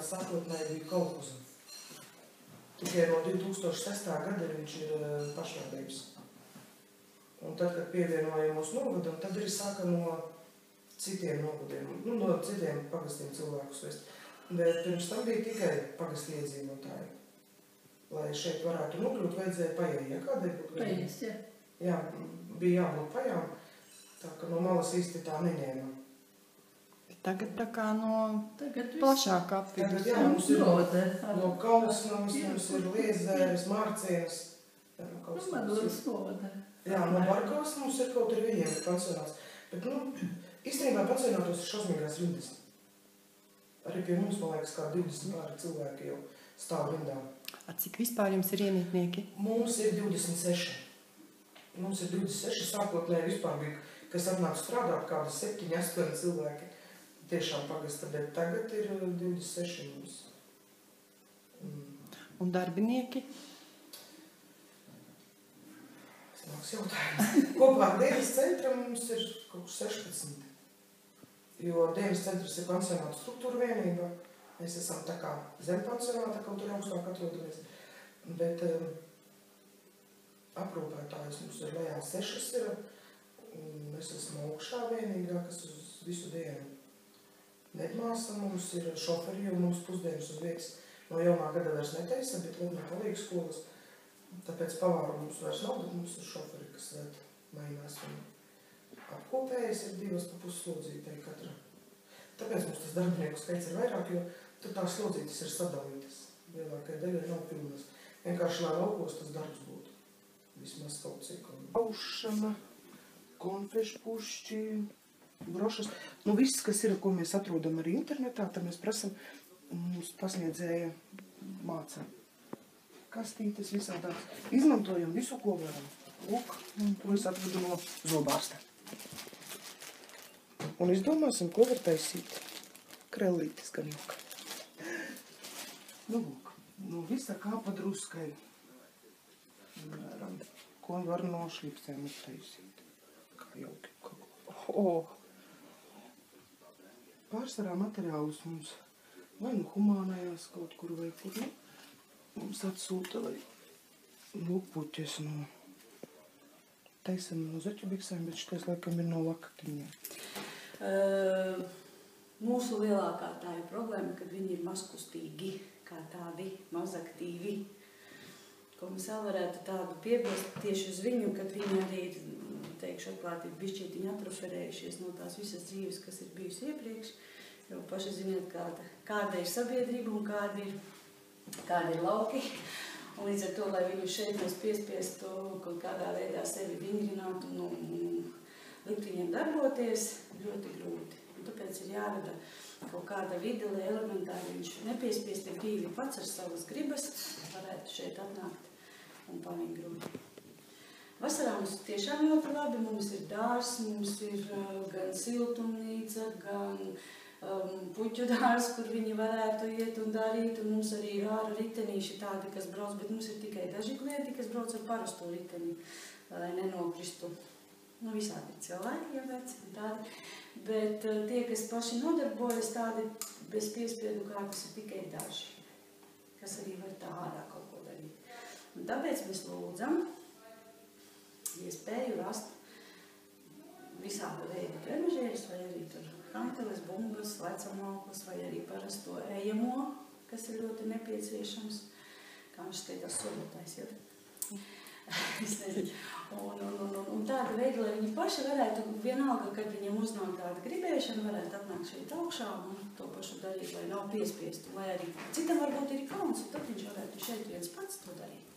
sākotnēji bija kolhoza. Tikai no 2006. Gada viņš ir pašvaldības. Un tad, kad pievienoja mūsu nogadam, tad arī sāka no citiem nogadiem, no citiem pagastiem cilvēkus vest. Bet pirms tam bija tikai pagasti iedzīvotāji. Lai šeit varētu nokļūt, vajadzēja paiet, ja kādai būtu? Paies, jā. Jā, bija jābūt pajām, tā ka no malas īsti tā neņēma. Tagad tā kā no plašāka apvidus. Tagad, jā, mums ir no Kausnavas, mums ir Liezēras, Mārcienas. Madonas novada. Jā, no Barkavas mums ir kaut arī viņiem pensionāts. Bet, īstenībā pensionātos ir šausmīgās rindas. Arī pie mums, man liekas, kā 20 pāri cilvēki jau stāv rindā. Cik vispār jums ir iemītnieki? Mums ir 26. Mums ir 26, sākotnēji vispār bija, kas atnāk strādāt kādi 7-8 cilvēki. Tiešām pagasta, bet tagad ir 26 mums. Un darbinieki? Smags jautājums. Kopā ar dienas centra mums ir kaut 16. Jo dienas centrs ir pensionāta struktūra vienība. Mēs esam tā kā zem pensionāta, kaut tur augstāk atrodamies. Bet aprūpētājs mums ir lejā 6 ir. Mēs esam augšā vienīgā, kas uz visu dienu. Medmāsa mums ir šoferi, jo mums pusdienas uz vietas no jaunā gada vairs netaisa, bet vēl no palīgas skolas. Tāpēc pavāru mums vairs nav, bet mums ir šoferi, kas ved mainās. Apkopējas ir 2,5 slodzītēji katra. Tāpēc mums tas darbinieku skaits ir vairāk, jo tur tās slodzītes ir sadalītas. Lielākai daļai nav pilnas. Vienkārši, lai laukos tas darbs būtu. Vismaz kaut cik. Aušana, konfešpušķi, brošas. Viss, kas ir, ko mēs atrodam arī internetā, tad mēs prasam, mums pasniedzēja mācā. Kastītes visādās. Izmantojam visu, ko varam. Lūk, to es atradu no zobārsta. Un izdomāsim, ko var taisīt. Krellītis gan lūk. Lūk, no visa kā pa druskai. Ko var no šlipsēm taisīt. Kā jauki. Pārsvarā materiālus mums vai humānajās kaut kur vai kur. Mums atsūta vai puķes no taisam no zaķu biksēm, bet šitais laikam ir no lakatiņiem. Mūsu lielākā tā ir problēma, kad viņi ir mazkustīgi, kā tādi mazaktīvi. Ko mēs vēl varētu tādu piebilst tieši uz viņu, kad viņi arī, teikšu atklāti, ir bišķītiņi atroferējušies no tās visas dzīves, kas ir bijusi iepriekš. Jo paši ziniet, kāda ir sabiedrība un kādi ir lauki. Un līdz ar to, lai viņu šeit mēs piespiestu kaut kādā veidā sevi vingrināt un likt viņiem darboties, ļoti grūti. Un tāpēc ir jārada kaut kāda vide, lai elementāri viņš nepiespiesti brīvi pats ar savas gribas varētu šeit atnākt un pavingrot. Vasarā mums tiešām ļoti labi, mums ir dārs, mums ir gan siltumnīca, gan puķu dārs, kur viņi varētu iet un darīt, un mums arī ir āra ritenīši tādi, kas brauc, bet mums ir tikai daži klienti, kas brauc ar parasto riteni, lai nenokristu. Visādi cilvēki, ja veci un tādi, bet tie, kas paši nodarbojas tādi bez piespiedu kārtas, ir tikai daži, kas arī var tā ārā kaut ko darīt. Un tāpēc mēs lūdzam iespēju rast visāda veida trenažierus, vai arī tur kanteles, bumbas, lecamoklas, vai arī parasto ejamo, kas ir ļoti nepieciešams. Kā viņš skaitās solotājs, ja? Es nezinu. Un tāda veida, lai viņi paši varētu, vienalga, kad viņiem uznāk tāda gribēšana, varētu atnākt šeit augšā un to pašu darīt, lai nav piespiestu. Lai arī citam varbūt ir kauns, un tad viņš varētu šeit viens pats to darīt.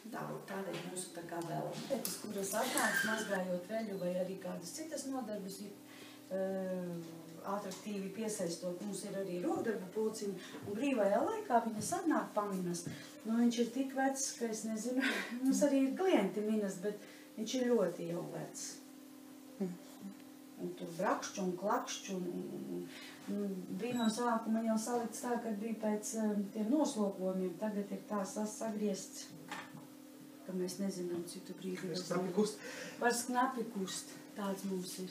Tāda ir mūsu tā kā vēl. Lietas, kuras atnāks mazgājot veļu vai arī kādas citas nodarbas, atraktīvi piesaistot. Mums ir arī rokdarbu pulciņi, un brīvajā laikā viņas atnāk paminas. Viņš ir tik vecs, ka es nezinu, mums arī ir klienti minas, bet viņš ir ļoti jau vecs. Un tur brakšķu un klakšķu, un bija no sākuma jau salikts tā, kad bija pēc tiem noslopojumiem, tagad ir tā sagriezts, ka mēs nezinām citu brīdi. Vairs knapi kust, tāds mums ir.